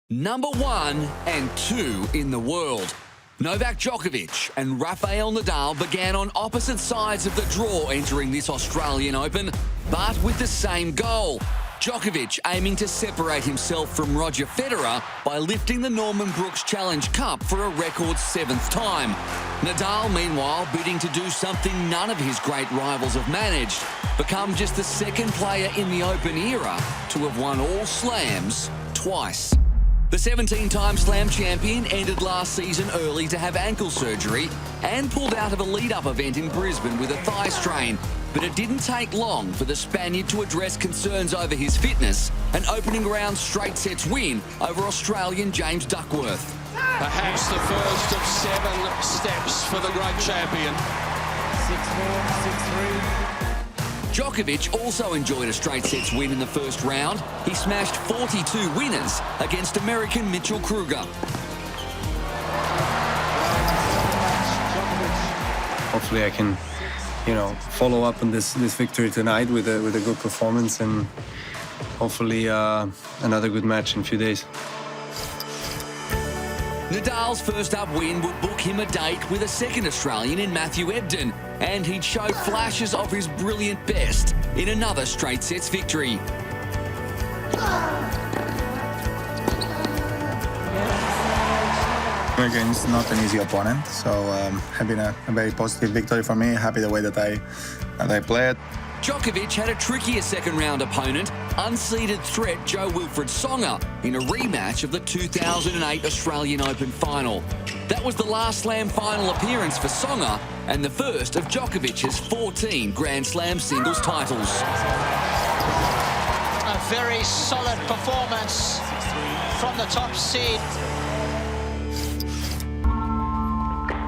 Number 1 and 2 in the world. Novak Djokovic and Rafael Nadal began on opposite sides of the draw entering this Australian Open, but with the same goal. Djokovic aiming to separate himself from Roger Federer by lifting the Norman Brooks Challenge Cup for a record 7th time. Nadal, meanwhile, bidding to do something none of his great rivals have managed, become just the second player in the Open era to have won all slams twice. The 17-time Slam champion ended last season early to have ankle surgery and pulled out of a lead-up event in Brisbane with a thigh strain. But it didn't take long for the Spaniard to address concerns over his fitness, an opening round straight sets win over Australian James Duckworth. Perhaps the first of 7 steps for the great champion. 6-4, 6-3. Djokovic also enjoyed a straight sets win in the first round. He smashed 42 winners against American Mitchell Kruger. Hopefully I can, follow up on this victory tonight with a good performance and hopefully another good match in a few days. Nadal's first up win would book him a date with a second Australian in Matthew Ebden, and he'd show flashes of his brilliant best in another straight sets victory. Again, it's not an easy opponent, so having a very positive victory for me. Happy the way that I played. Djokovic had a trickier second-round opponent, unseeded threat Jo-Wilfried Tsonga, in a rematch of the 2008 Australian Open final. That was the last Slam final appearance for Tsonga and the first of Djokovic's 14 Grand Slam singles titles. A very solid performance from the top seed.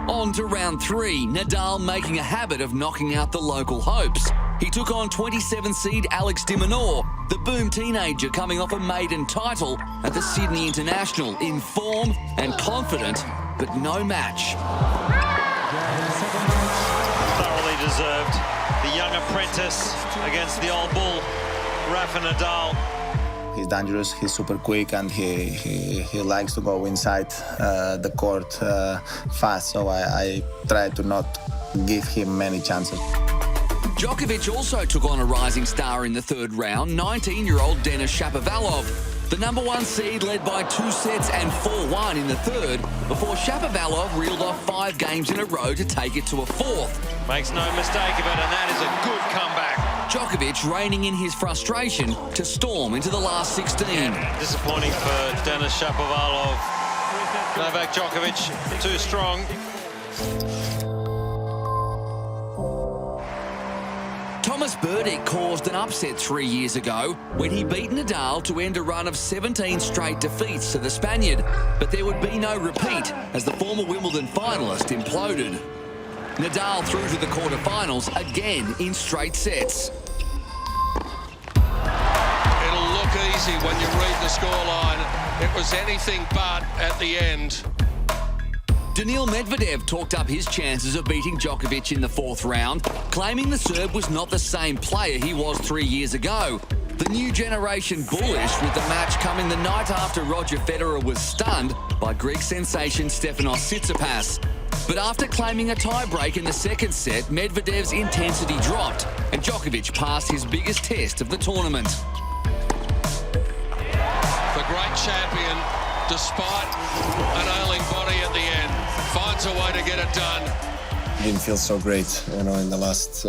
On to round 3, Nadal making a habit of knocking out the local hopes. He took on 27 seed Alex de Minaur, the boom teenager coming off a maiden title at the Sydney International, in form and confident, but no match. Thoroughly deserved. The young apprentice against the old bull, Rafa Nadal. He's dangerous, he's super quick, and he likes to go inside the court fast, so I try to not give him many chances. Djokovic also took on a rising star in the third round, 19-year-old Denis Shapovalov. The number 1 seed led by 2 sets and 4-1 in the third, before Shapovalov reeled off 5 games in a row to take it to a 4th. Makes no mistake of it, and that is a good comeback. Djokovic reining in his frustration to storm into the last 16. Disappointing for Denis Shapovalov. Novak Djokovic, too strong. Tomas Berdych caused an upset 3 years ago when he beat Nadal to end a run of 17 straight defeats to the Spaniard. But there would be no repeat as the former Wimbledon finalist imploded. Nadal through to the quarterfinals again in straight sets. It'll look easy when you read the scoreline. It was anything but at the end. Daniil Medvedev talked up his chances of beating Djokovic in the 4th round, claiming the Serb was not the same player he was 3 years ago. The new generation bullish, with the match coming the night after Roger Federer was stunned by Greek sensation Stefanos Tsitsipas. But after claiming a tie-break in the second set, Medvedev's intensity dropped and Djokovic passed his biggest test of the tournament. The great champion, despite an ailing body at the end, finds a way to get it done. Didn't feel so great, in the last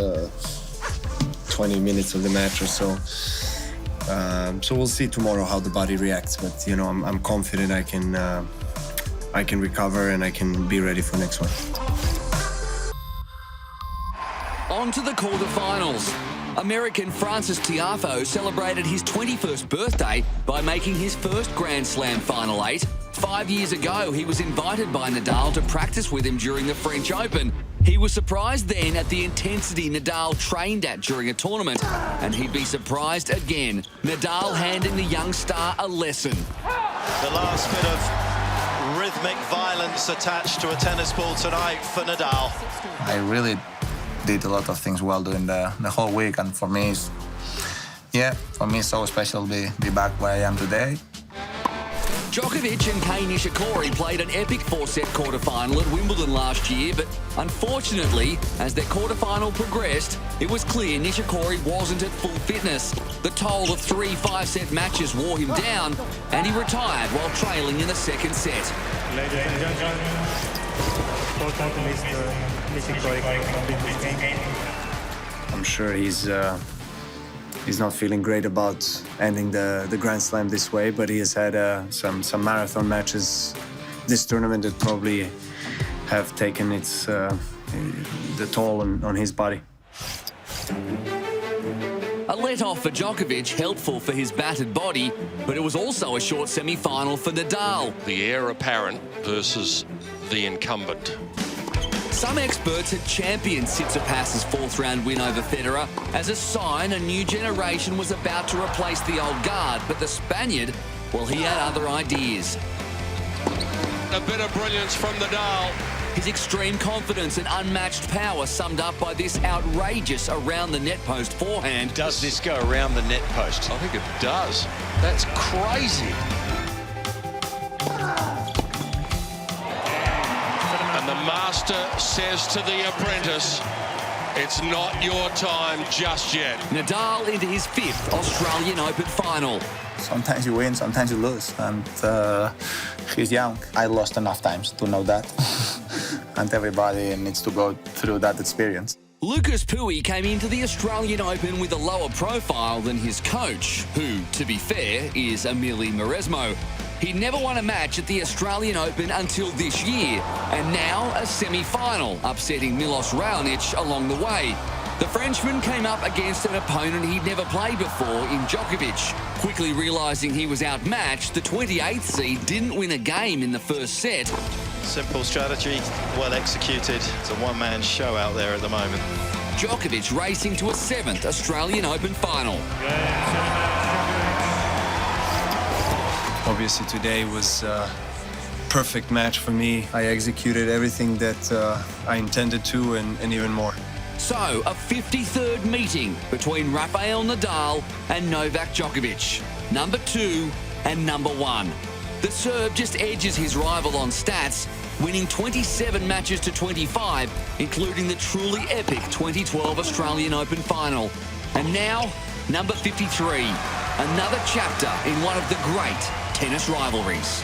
20 minutes of the match or so. So we'll see tomorrow how the body reacts. But I'm confident I can recover and I can be ready for next one. On to the quarterfinals. American Francis Tiafoe celebrated his 21st birthday by making his first Grand Slam Final 8. 5 years ago, he was invited by Nadal to practice with him during the French Open. He was surprised then at the intensity Nadal trained at during a tournament, and he'd be surprised again. Nadal handing the young star a lesson. The last bit of rhythmic violence attached to a tennis ball tonight for Nadal. I really did a lot of things well during the whole week, and for me, it's so special to be back where I am today. Djokovic and Kei Nishikori played an epic four-set quarterfinal at Wimbledon last year, but unfortunately, as their quarterfinal progressed, it was clear Nishikori wasn't at full fitness. The toll of 3 5-set matches wore him down, and he retired while trailing in the second set. Ladies and gentlemen, total Mr. Nishikori completed his game. I'm sure he's not feeling great about ending the Grand Slam this way, but he has had some marathon matches this tournament that probably have taken the toll on his body. A let-off for Djokovic, helpful for his battered body, but it was also a short semi-final for Nadal. The heir apparent versus the incumbent. Some experts had championed Tsitsipas's fourth-round win over Federer as a sign a new generation was about to replace the old guard, but the Spaniard, well, he had other ideas. A bit of brilliance from Nadal. His extreme confidence and unmatched power summed up by this outrageous around-the-net post forehand. Does this go around the net post? I think it does. That's crazy. And the master says to the apprentice, it's not your time just yet. Nadal into his 5th Australian Open final. Sometimes you win, sometimes you lose, and he's young. I lost enough times to know that, and everybody needs to go through that experience. Lucas Pouille came into the Australian Open with a lower profile than his coach, who, to be fair, is Emili Mauresmo. He never won a match at the Australian Open until this year, and now a semi-final, upsetting Milos Raonic along the way. The Frenchman came up against an opponent he'd never played before in Djokovic. Quickly realising he was outmatched, the 28th seed didn't win a game in the first set. Simple strategy, well executed. It's a one-man show out there at the moment. Djokovic racing to a 7th Australian Open final. Obviously today was a perfect match for me. I executed everything that I intended to and even more. So, a 53rd meeting between Rafael Nadal and Novak Djokovic, number 2 and number 1. The Serb just edges his rival on stats, winning 27 matches to 25, including the truly epic 2012 Australian Open final. And now, number 53, another chapter in one of the great tennis rivalries.